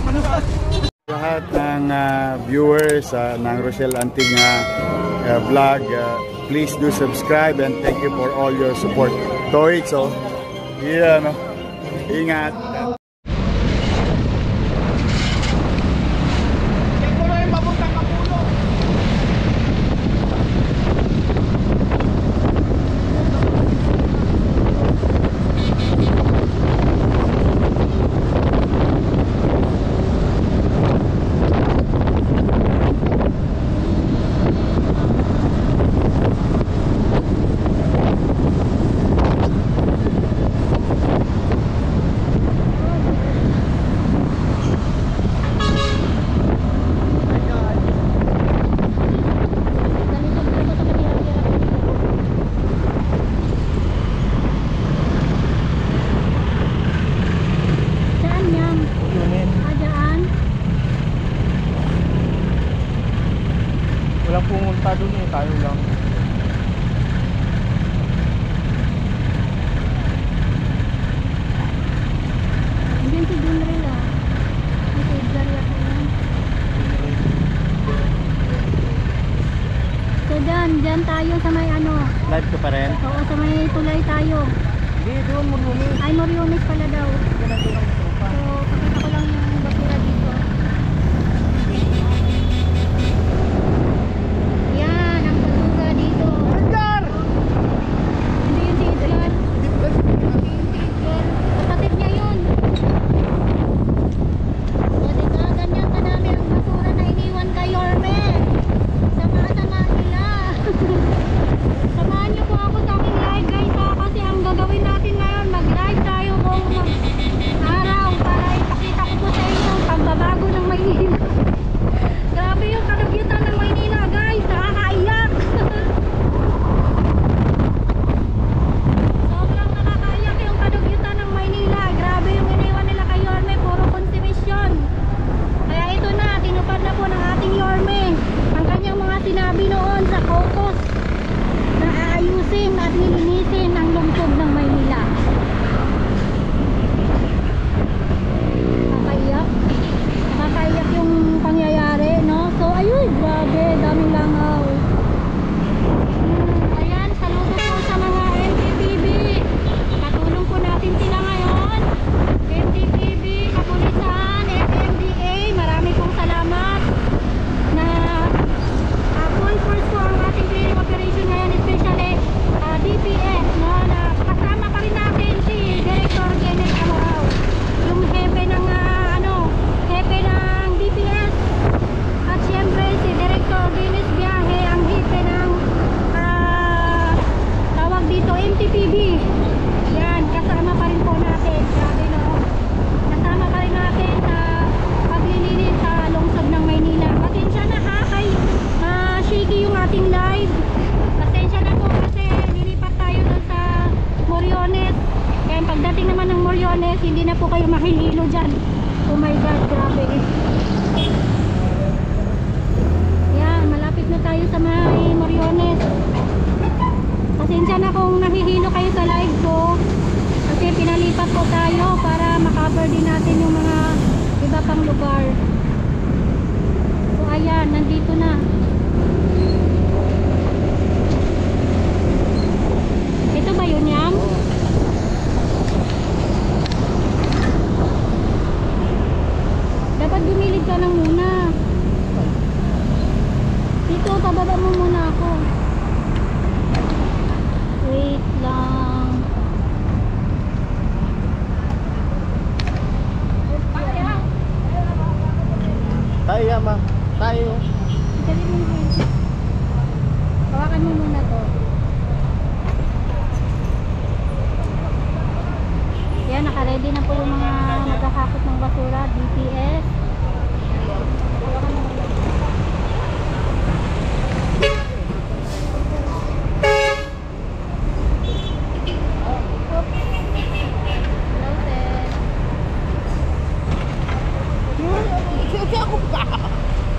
Lahat ng viewers ng Rochelle Antig vlog, please do subscribe and thank you for all your support. Toix, oh. Yeah, no. Ingat. Walang pumunta dun eh, tayo lang. Diyan si Dunrel ah. May Edgar ako yan. So dyan tayo sa may ano. Live ka pa rin? Oo, sa may tulay tayo. Hindi, doon Moriones. Ay, Moriones pala daw. So, pakita ko lang yung basura dito. Yan, ang basura dito. Edgar! Hindi yun si Edgar. Kapatid niya yun. O diba, ganyan kadami ang basura na iniwan kay Yorme. Sama-sama nila. Samahan niyo po ako sa aking live guys ha, kasi ang gagawin natin ngayon, mag-live tayo kung araw para ipakita ko po sa inyo ang pagbabago ng Maynila. Grabe yung kalabyutan ng Maynila guys, nakakaiyak. Sobrang nakakaiyak yung kalabyutan ng Maynila. Grabe yung iniwan nila kay Yorme, puro konsumisyon. Kaya ito na, tinupad na po ng ating Yorme ang kanyang mga sinabi noon sa caucus na aayusin at nilinisin ang lungsod ng Maynila. Nakakaiyak yung pangyayari, no? So ayun, grabe, daming langaw. Ayan, saludo po sa mga NTPB. Katulong po natin sila ngayon. NTPB, Kapulisan, FMDA, marami pong salamat na full force po ang ating clearing operation ngayon, especially DPS, no? Na kasama pa rin natin si Director Kenneth Amorao, yung hepe ng hepe ng DPS, at syempre si Director Dennis Biahe, ang hepe ng tawag dito MTPB. Yan, kasama pa rin po natin. Grabe, no? Kasama pa rin natin sa paglilinis sa lungsod ng Maynila. Pasensya na ha, kay shaky yung ating live. Pasensya na po kasi nilipat tayo doon sa Moriones. Kaya pagdating naman ng Moriones, hindi na po kayo mahihilo dyan. Oh my God, grabe. Yan, malapit na tayo sa may Moriones. Pasensya na kung nahihilo kayo sa live ko. Kasi pinalipat po tayo para makacover din natin yung mga iba pang lugar. So ayan, nandito na. Ito ba yun yan? Dapat gumilid ka lang muna. Dito, pababa mo muna ako. Wait lang. Tayo ma, tayo. Hawakan mo muna to. Yan, naka-ready na po yung mga naghahakot ng basura, DPS. Hawakan mo muna.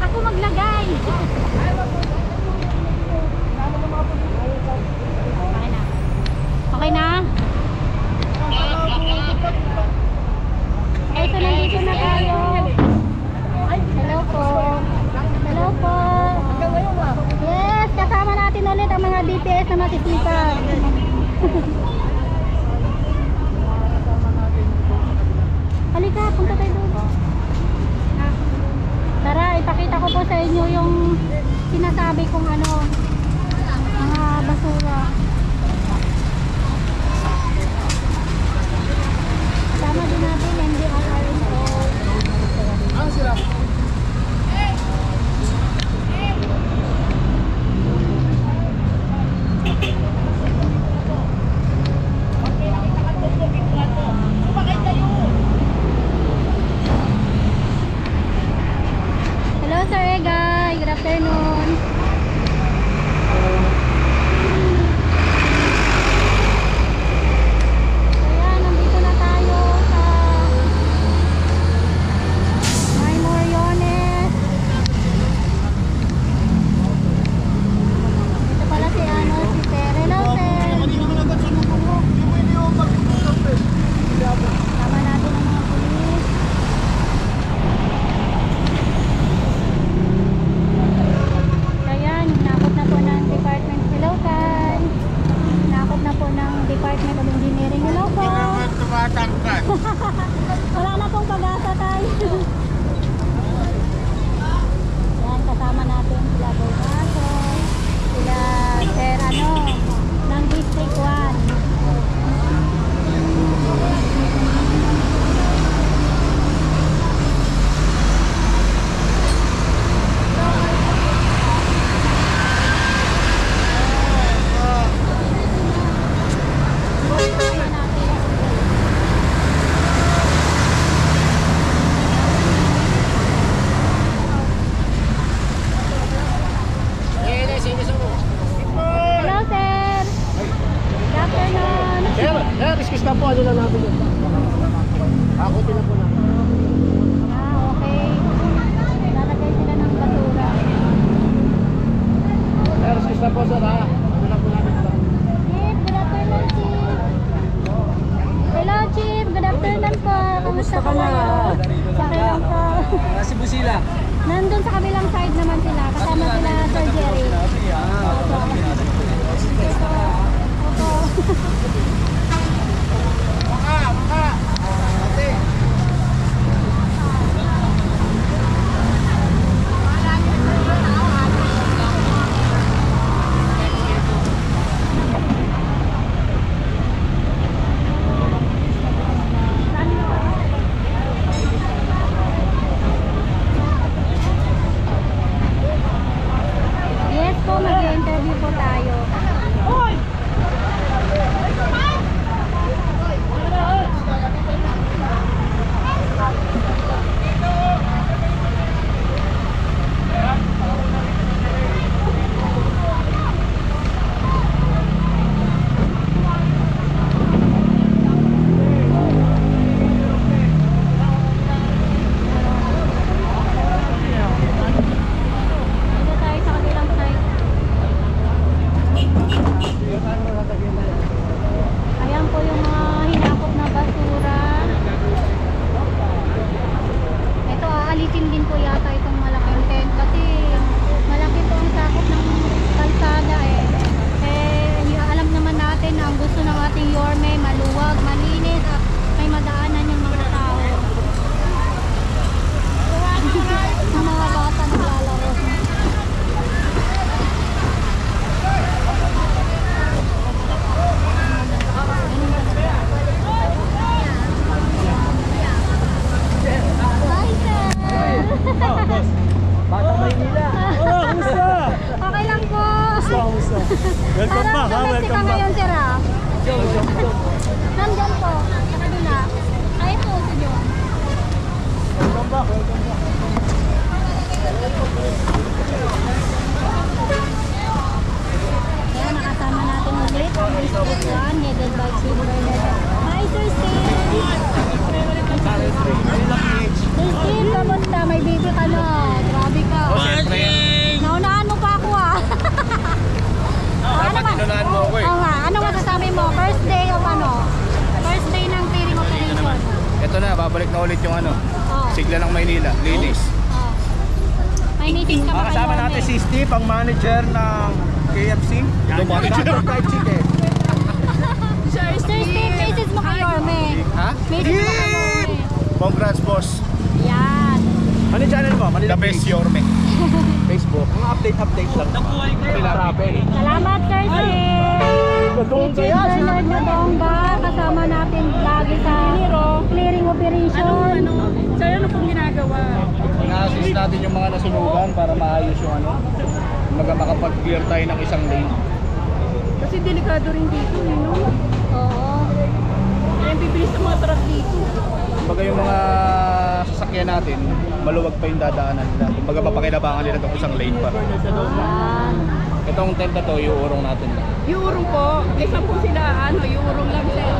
Ako maglagay. Okay na? Ito, nandito na tayo. DPS na masisipag. Halika, punta tayo doon. Tara, ipakita ko po sa inyo yung sinasabi kong ano, mga basura. Tama din natin, NDRRMO. Ano sila? Hello Sir Egay, good afternoon. Ayan, nandito na tayo sa May Moriones. Dito pala si ano, si Sir. Hello Sir. Tama natin ang mga pulis. Ayan, nakot na po ng Department. Hello, Kan. Nakot na po ng Department of Engineering. Hello po. Wala na pong pag-asa tayo. Ayan, kasama natin sila Bogaso, sila Sir ano, ng District 1. Hello, sir. Good afternoon. Excuse na po, ano lang natin yun. Ako din na po namin. Okay. Lalagay sila ng basura. Excuse na po sir ha. Ano lang po namin ito. Chief, good afternoon, Chief. Hello, Chief. Good afternoon po. Kamusta ka na? Okay lang po. Si Busila. Nandun sa kabilang side naman sila. Kasama sila Sir Jerry. Yes po, mag-interview po tayo. Dito tayo sa kabilang side. Ayan po yung mga hinakot na basura. Ito, aalisin din po yata itong malaking tent kasi malaki po ang sakop ng kalsada eh. Alam naman natin na ang gusto ng ating Yorme, maluwag, malinis at may madaanan yung mga tao. Ang mga bata naglalaro. Hi, sir! Batang Maynila. Oh, kumusta? Okay lang po. Kumusta? Welcome back ha, Parang domestic ka welcome back. ngayon, sir, ah. Nandyan po, sa kabila. Ay po, si John. Welcome back, welcome back. Kaya nakasama natin ulit ang District 1, headed by Chief Bernard. Hi, Sir Steve! Sir Steve, kamusta? May baby ka na. Grabe ka. Naunahan mo pa ako, ah. Dapat inunahan mo ako eh. Oo nga. Ano masasabi mo? First day of ano? First day ng clearing operation. Ito na, babalik na ulit yung ano. Oh. Sigla ng Maynila, linis. Oh. May misis ka ba kayo? Kasama natin si Steve, ang manager ng KFC. Manager fried chicken. Sir Steve, misis mo kayo, Orme. Ha? Misis mo kayo, Orme. Congrats, boss. Yan. Ano yung channel mo? The best Yorme. Facebook. Mga update lang. Salamat, Sir Steve. Agent Bernard Nadonga, kasama natin lagi sa clearing operation. Sir, ano pong ginagawa? Na-assist natin yung mga nasunugan para maayos yung makapag-clear tayo ng isang lane. Kasi delikado rin dito, no? Oo. Kaya bibilis ng mga truck dito. Kumbaga yung mga sasakyan natin, maluwag pa yung dadaanan nila. Kumbaga papakinabangan nila itong isang lane pa. Yan. Itong tent na to, iuurong natin lang. Iurong po. Isa po sila, iurong lang sila.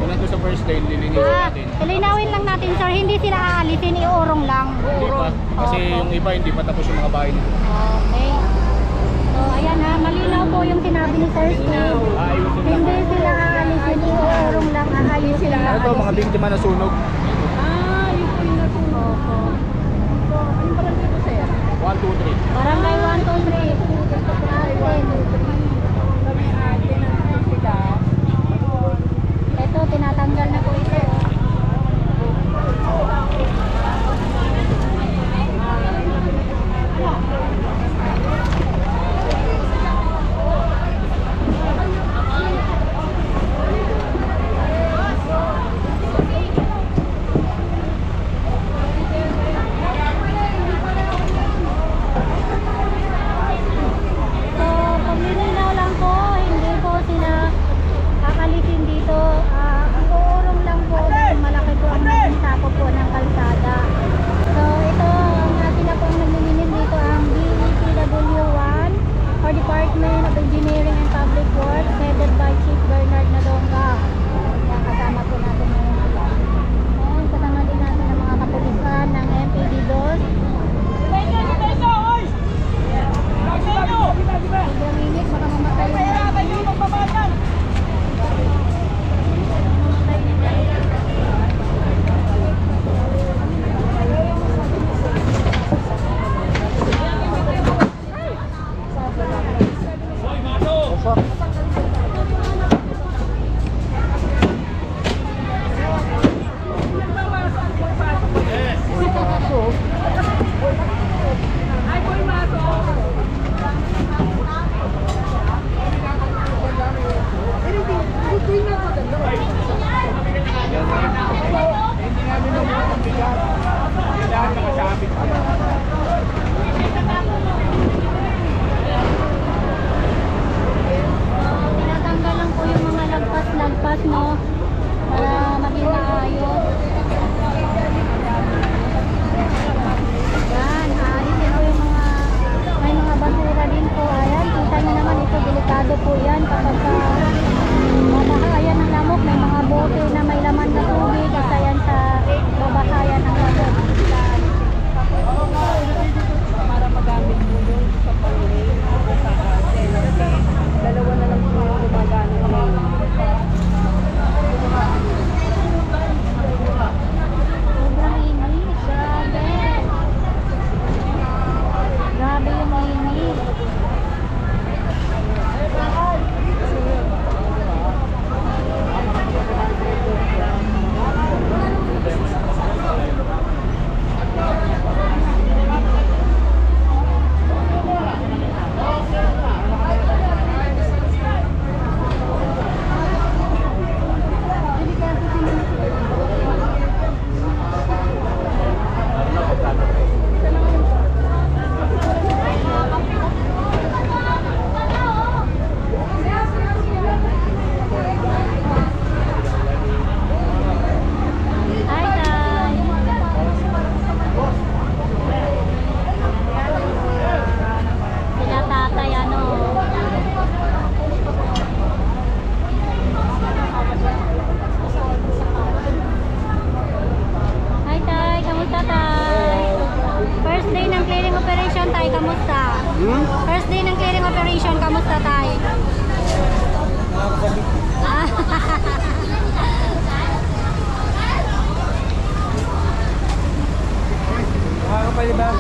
Mula doon sa first lane, lilinisin natin. Linawin lang natin, sir. Hindi sila aalisin, iurong lang. Hindi pa. Kasi yung iba, hindi pa tapos yung mga bahay nito. Okay. So, ayan ha. Malinaw po yung sinabi ni Sir Steve. Ayusin lang. Hindi sila aalisin, iurong lang. Aayusin lang. Ano to, mga biktima na sunog? Yun po yung natunog. Anong pala dito, sir? 1, 2, 3. Barangay 1, 2, 3. Kami ate na sila. Ito, tinatanggal na po ito. Paglilinaw lang po, hindi po sila akalisin dito. Iuurong lang po dahil malaki po ang naging sakop po ng kalsada. So ito, sila po ang naglilinis dito ang DEPW1 or Department of Engineering and Public Works, headed by Chief Bernard Nadonga. Yan, kasama po natin ngayon. Ayan, kasama din natin ang mga kapulisan ng MPD-DOS. Sobrang init, baka mamatay yung tinatanggal lang po yung mga lagpas, no? Para maging maayos. Yan, aalisin po yung may mga basura din po. Ayan, kita nyo naman ito, delikado po yan kapag babahayan ng lamok. May mga bote na may laman na tubig at ayan sa babahayan ng lamok. Para magamit mo yun sa pag-uwi sa atin. Kasi dalawa na lang po yung gumagana ngayon. Sobrang init, grabe. Grabe yung init. Pwede ba?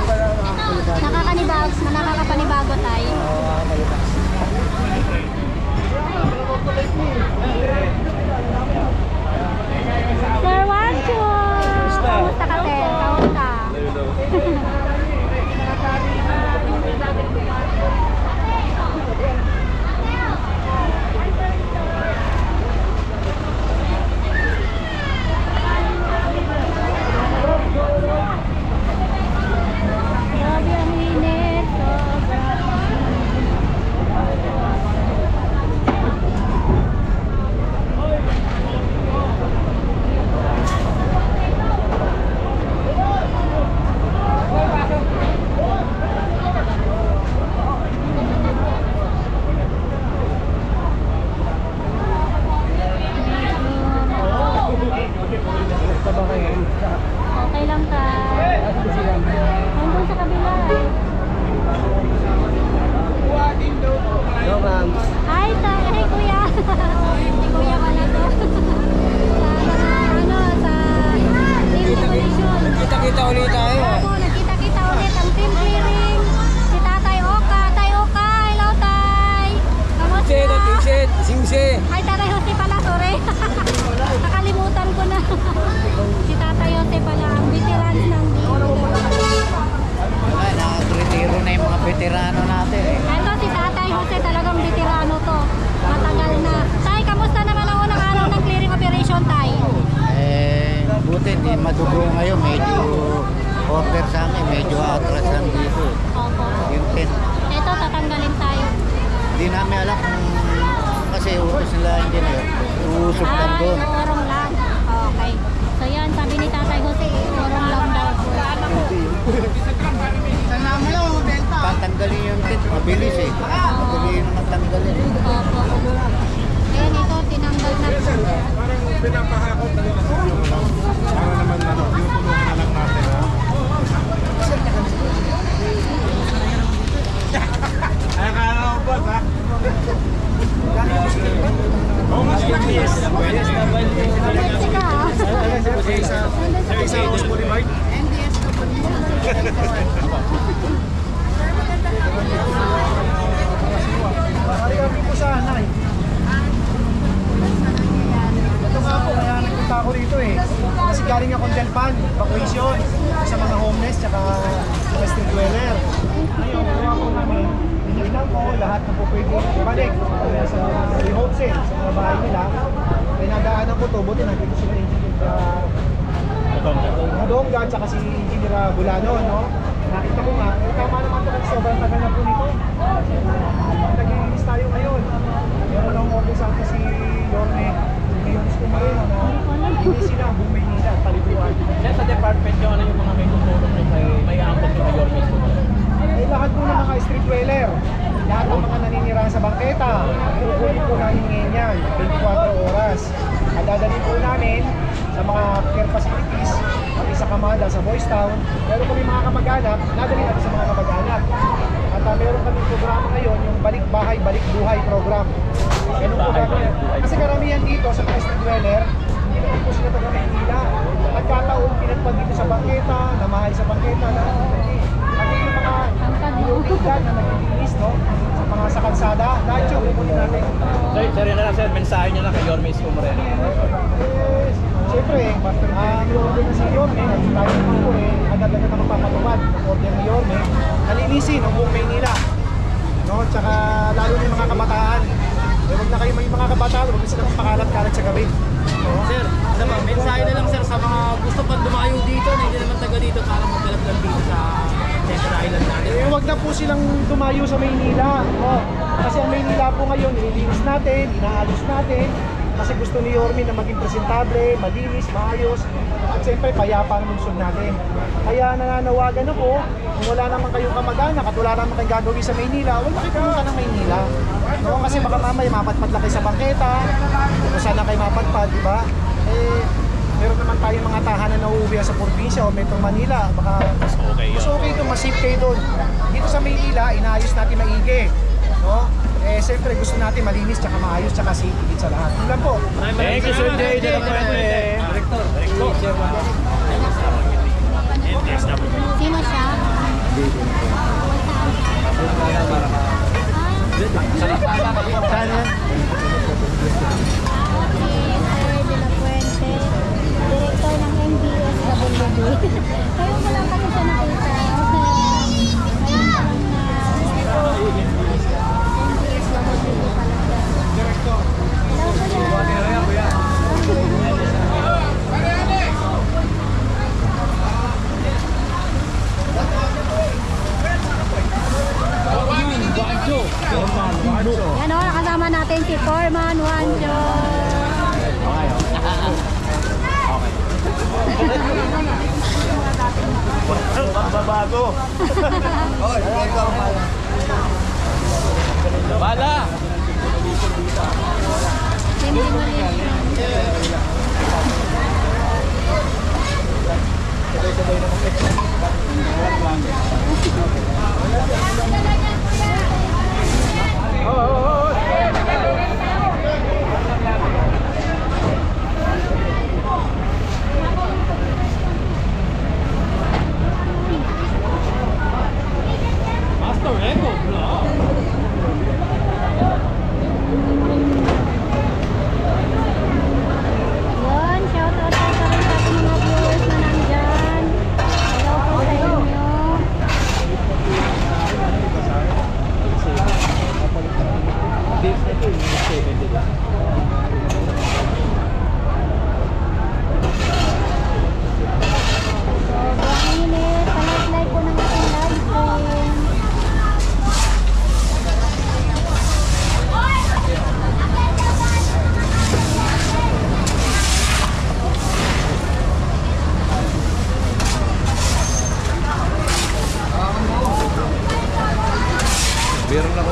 Medyo atrasan dito eh. Opo. Yung 10. Ito, tatanggalin tayo. Hindi namin alam kung kasi utos nila engineer. Uusok lang doon. Iurong lang. Okay. So yan, sabi ni Tatay Jose, iurong lang daw po. Tatanggalin yung 10. Mabilis eh. Madali yung natanggalin. Opo. Ayan, ito, tinanggal na po. Parang pinapahakot na lang. Para naman ano, yung tulungan na lang natin. Ay, kaya ako boss ha? Oo nga, yes. Alexi ka, ah. Ito nga po, kaya nagpunta ako rito eh. Kasi galing akong Delpan, vacation sa mga homeless tsaka mga street dweller. Ngayon, kaya po namin, hinignan ko lahat na po pwede ibalik sa remote sale, sa mga bahay nila. Kaya nadaanan ko to, buti nandito sila Engineer Madonga tsaka si Engineer Bulano, no? Nakita ko nga, tama naman ito kasi sobrang tagal na po nito. Nag-iinis tayo ngayon. Meron lang ako sa akin si Yorme. Ngayon ko ngayon na hindi sila ang buong Maynila, paliguan. Yan sa department nyo, ano yung mga may tutulong may aangkot yung mayor mismo? Ay lahat po ng mga street dweller, lahat ng mga naninirahan sa bangketa, kukunin po namin ngayon yan, 24 oras. At dadalhin po namin sa mga care facilities, pati sa Kamada, sa Boys Town. Meron kami mga kamag-anak, dadalhin natin sa mga kamag-anak. At meron kami programa ngayon, yung Balik Bahay, Balik Buhay program. Ganun po namin. Kasi karamihan dito sa mga street dweller, hindi naman po sila taga Maynila. Nagkataon, pinagpag dito sa bangketa, namahay sa bangketa, pati yung mga inuuligdan na naglilinis, no? Sa mga sa kalsada, lahat yung pupunin natin. Sir, yun na lang sir, mensahe nyo lang kay Yorme Isko Moreno. Siyempre, ang order na si Yorme, tayo naman po agad-agad na magpapatupad ang order ni Yorme, nalinisin ang buong Maynila. No? Tsaka lalo na yung mga kabataan. Huwag na kayo mga kabataan, huwag na silang pakalat-kalat sa gabi. No? Sir, ano ba, mensahe na lang sir sa mga gusto pang dumayo dito na hindi naman taga dito para magkalat lang dito sa Center Island natin. Huwag na po silang tumayo sa Maynila. No? Kasi ang Maynila po ngayon, nililinis natin, inaalos natin. Kasi gusto ni Yorme na maging presentable, malinis, maayos, at siyempre payapa ang lungsod natin. Kaya nananawagan ako, kung wala naman kayong kamag-anak at wala naman kayong gagawin sa Maynila, huwag makipunta ng Maynila. No? Kasi baka mamaya mapatpad lang kayo sa bangketa, kung saan lang kayo mapatpad, di ba? Meron naman tayong mga tahanan na uuwi sa probinsya o Metro Manila. Baka mas okay doon, mas safe kayo doon. Dito sa Maynila, inaayos natin maigi. No? Siyempre gusto natin malinis, tsaka maayos, tsaka safe sa lahat. Yun lang po. Thank you, Sir Jay. Director. Sino siya? Saan yan? Sir De La Fuente, Director ng MDSWD. Kayo mo lang kasi siya nakita. Ngayon pa lang na MDSWD pala siya. Hello, kuya. Yan o, nakasama natin si Foreman Juanjo. Babago. Bala! Hindi mo rin. Master Echo Vlog.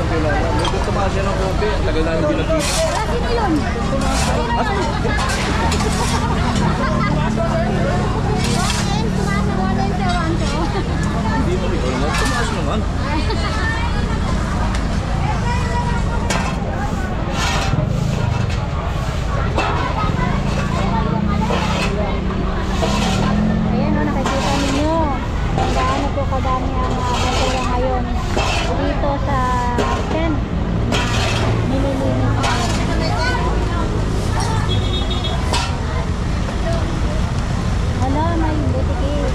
kilala. Medyo tumaas siya ng konti. Ang tagal na yung binagkita. Sino yun? Hindi mo rin. Tumaas naman. Ayan o, nakikita ninyo kung gaano po kadami ang basura ngayon dito sa tent na nililinis ngayon. Hala, may butikis.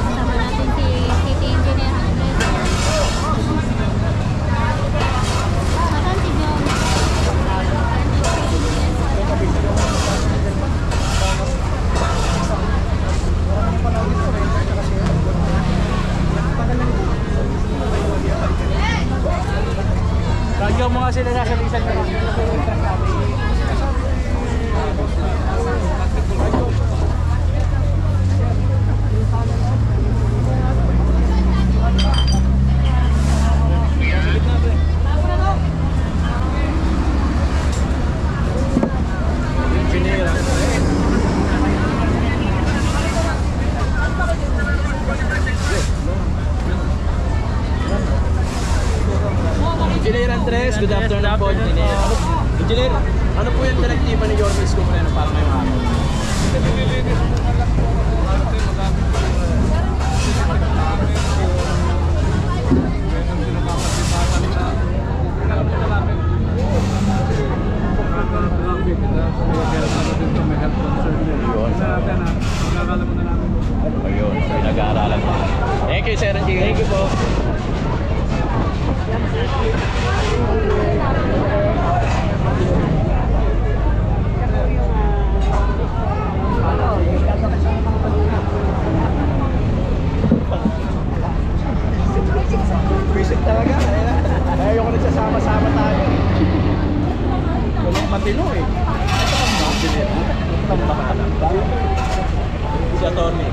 Kasama natin si City Engineer Andres. Saan si John? Lagyan mo nga sila nasa lisan ka lang. Engineer Andres, good afternoon po, Engineer. Engineer, ano po yung direktiba ni Yorme Isko Moreno para ngayong araw? Ayun, so nag-aaralan mo. Thank you, Sir Engineer. Thank you po. Visit talaga. Ayoko nagsasama-sama tayo. Walang matino eh. Si Atty.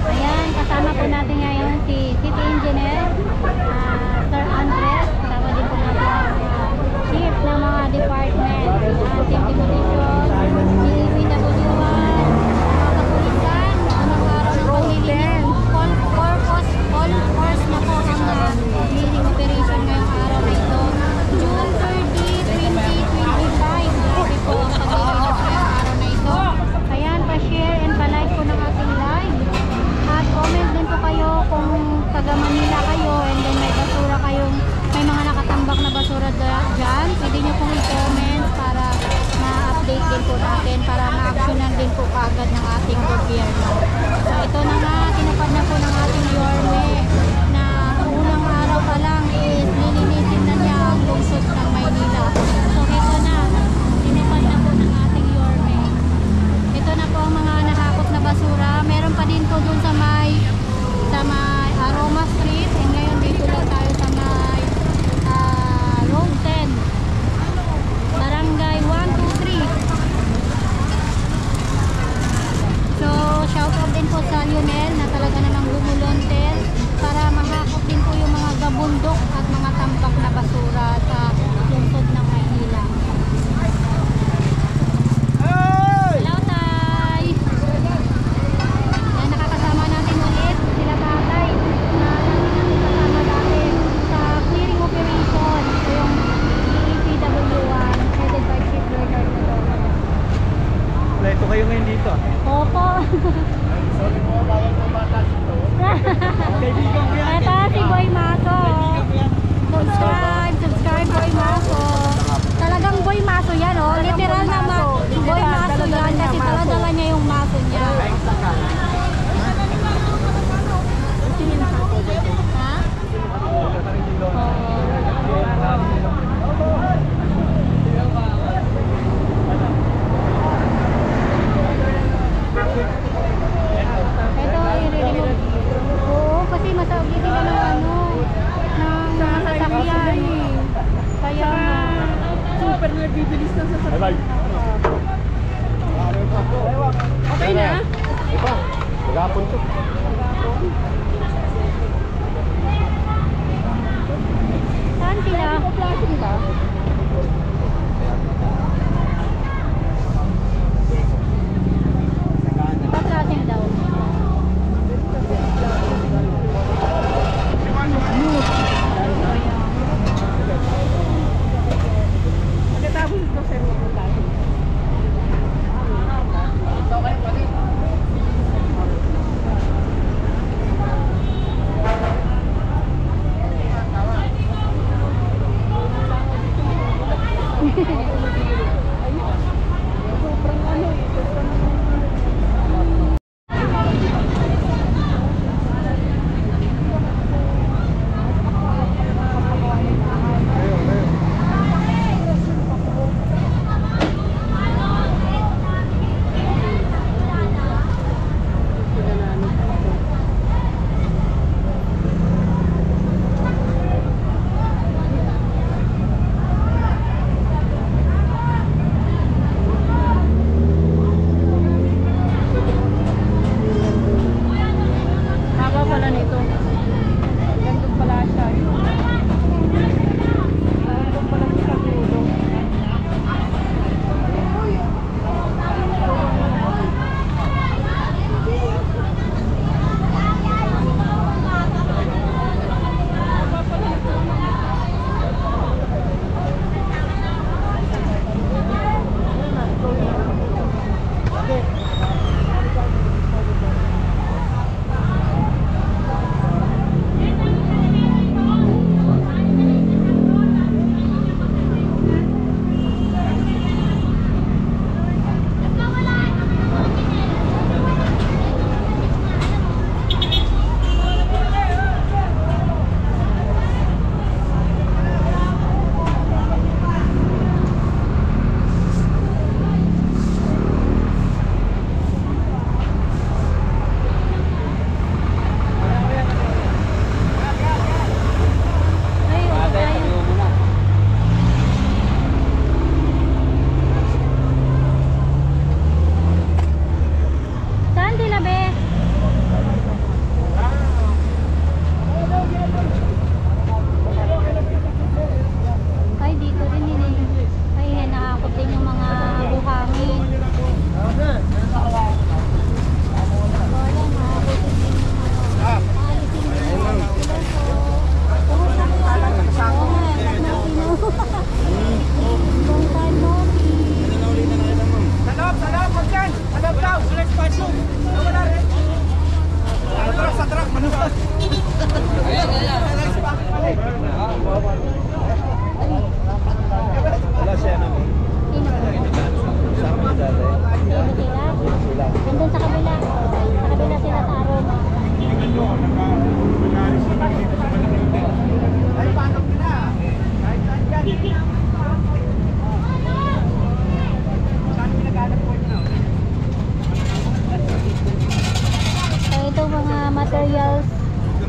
Ayan, kasama po natin ngayon si City Engineer Sir Andres. Kasama din po natin ang chief ng mga department, Safety Commission, DPWI, mga kapulisan, anong araw ng paglilinis. All force na po ang cleaning operation ngayong araw na ito. June 30, 2025. Grabe po ang paglilinis ngayong araw na ito. Ayan, pa-share and pa-like po ng ating live. At comment din po kayo kung taga Manila kayo and then may basura kayong, may mga nakatambak na basura dyan. Pwede nyo pong i-comment para ma-update din po natin, para ma-actionan din po kaagad ng ating gobyerno. So ito na nga, tinupad na po ng ating Yorme na unang araw pa lang is lilinisin na niya ang lungsod ng Maynila. So ito na, tinupad na po ng ating Yorme. Ito na po ang mga nahakot na basura. Meron pa din po dun sa may Aroma Street. And ngayon dito lang tayo sa may Road 10. Barangay 123. So, shout out din po sa Lionel na talaga namang lumulontel para mahakot din po yung mga gabundok at mga tambak na basura sa lungsod ng Maynila. Hello, Tay! Yan, nakakasama natin ulit sila Tatay na nakakasama natin sa clearing operation. Ito yung DPW1 headed by Chief Bernard Madonna. Ito kayo ngayon dito. Opo! Sorry po, bawal po bata dito. Kaibigan ko yan. Ito si Boy Maso. Subscribe Boy Maso. Talagang Boy Maso yan, oh. Literal na Boy Maso yan kasi talaga niya yung maso niya. Ha? Oo. Nabibilis na sa sakit. Bye-bye. Okay na? Iba, magapon to. Saan sila? Plastic ba? Paklasin daw. Pagkatapos ito sa mga plastic.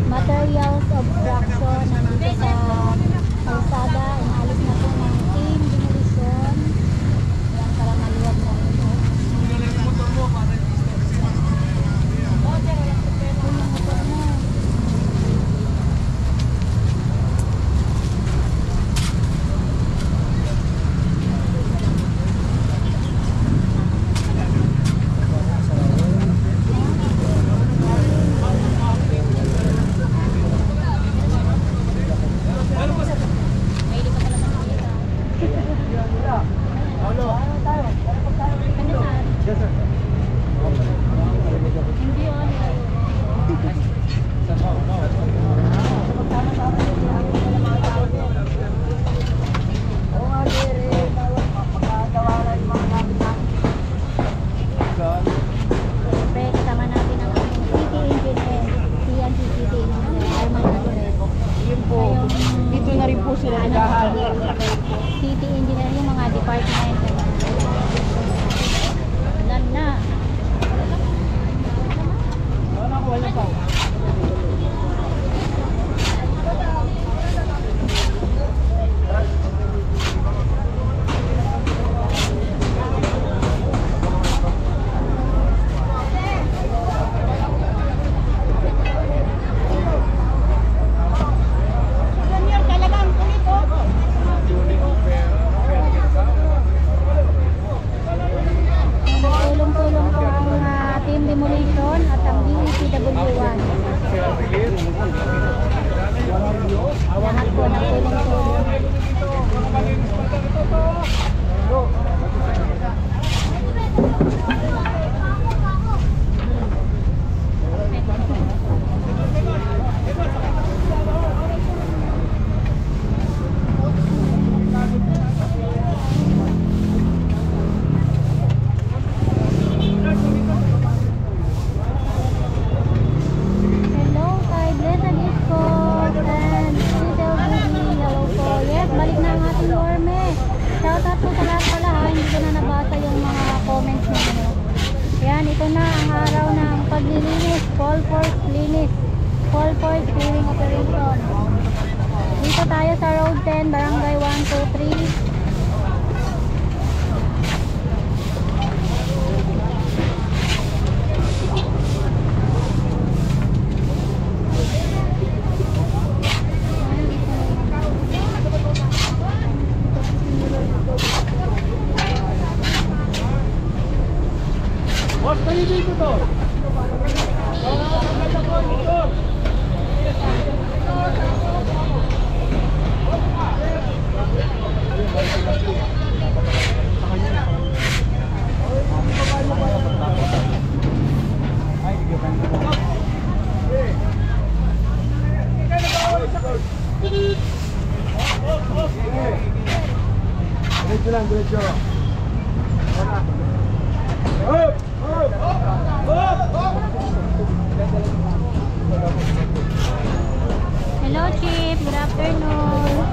materials of construction nandito sa kalsada. Inalis na po ng team demolition. Yan, para maluwag na ito. Dito na rin po sila naghahanap. City engineer, yung mga department. Nan na. PW1. Lahat po ng tulong-tulong. Shoutout po sa lahat pala ha, hindi ko na nabasa yung mga comments ninyo. Yan, ito na ang araw ng paglilinis, call for cleaning operation. Dito tayo sa Road 10, Barangay 123. Hello Chief, good afternoon.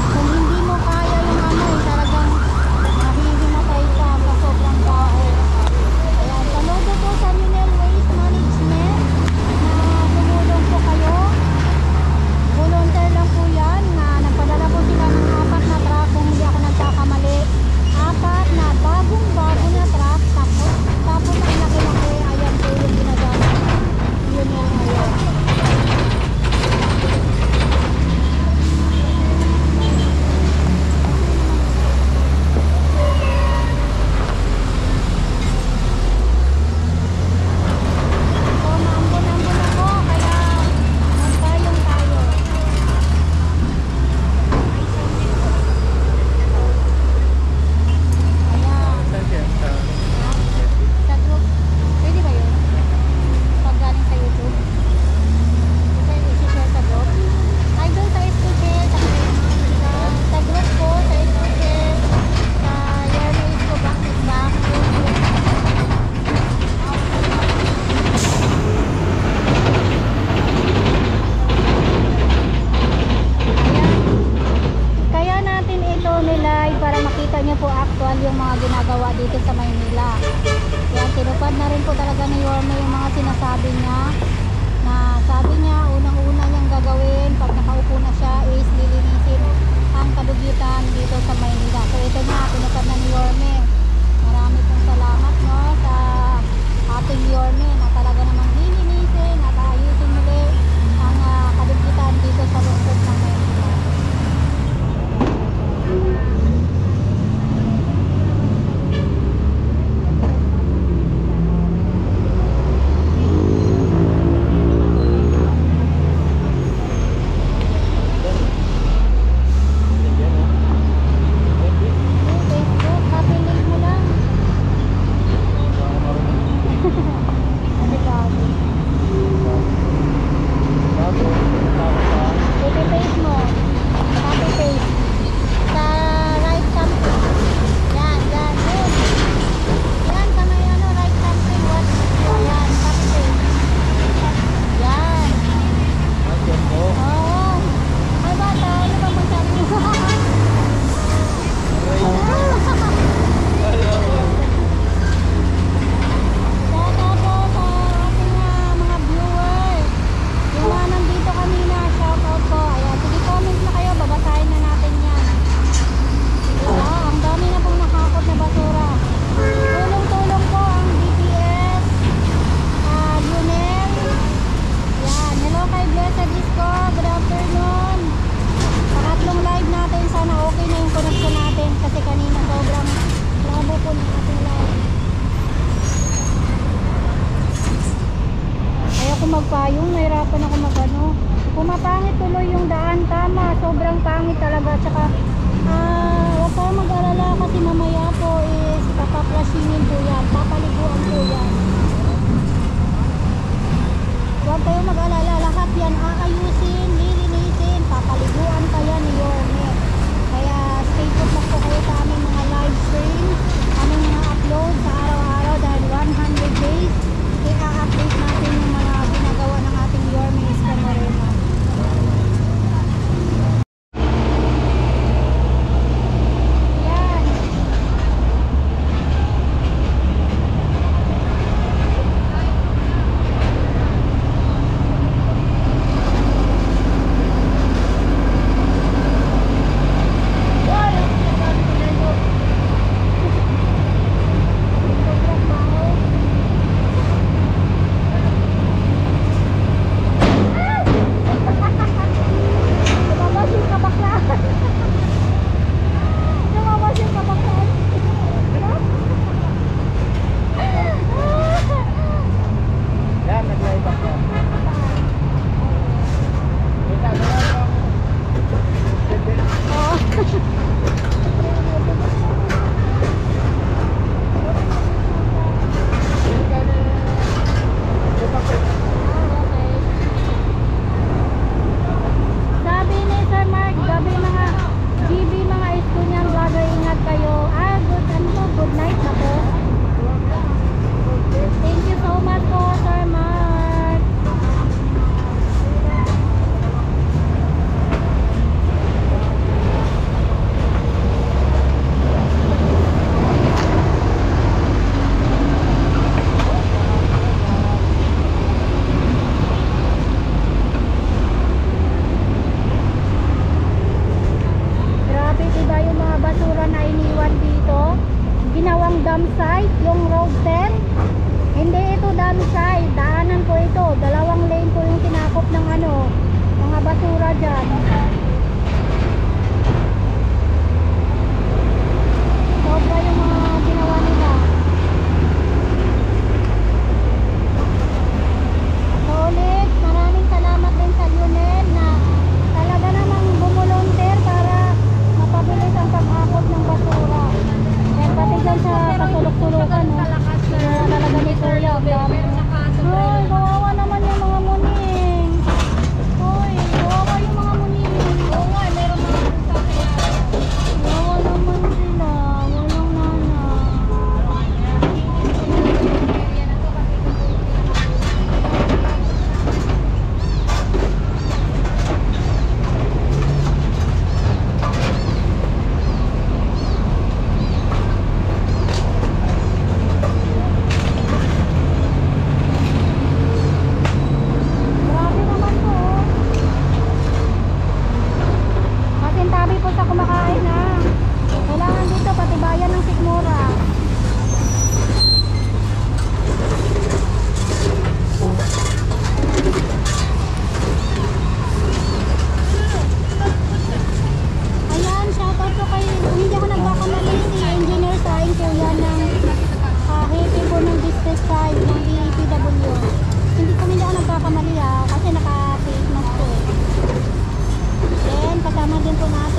Kung hindi mo kaya yung ano, talagang mahihimatay ka sa sobrang baho. po talaga ni Yorme yung mga sinasabi niya. Na sabi niya, unang-una niyang gagawin pag nakaupo na siya is lilinisin ang kadugitan dito sa Maynila. So ito nga, pinatad na ni Yorme. Marami pong salamat, no, sa ating Yorme na talaga namang lilinisin at ayusin muli ang kadugitan dito sa lungsod ng Maynila. Magpayong, nahirapan ako magano. Pumapangit tuloy yung daan, tama, sobrang pangit talaga. Tsaka huwag kayo mag-alala kasi mamaya po is papaprashingin po yan, papaliguan po yan. Huwag kayo mag-alala, lahat yan aayusin, lilinisin, papaliguan pa yan ni Yorme. Kaya stay put lang po kayo sa aming mga live stream, aming mga upload sa araw-araw dahil 100 days i-update natin yung mga ginagawa ng ating Yorme Isko Moreno. Yan. Kawawa naman yung mga muning. Uy, kawawa yung mga muning. natin.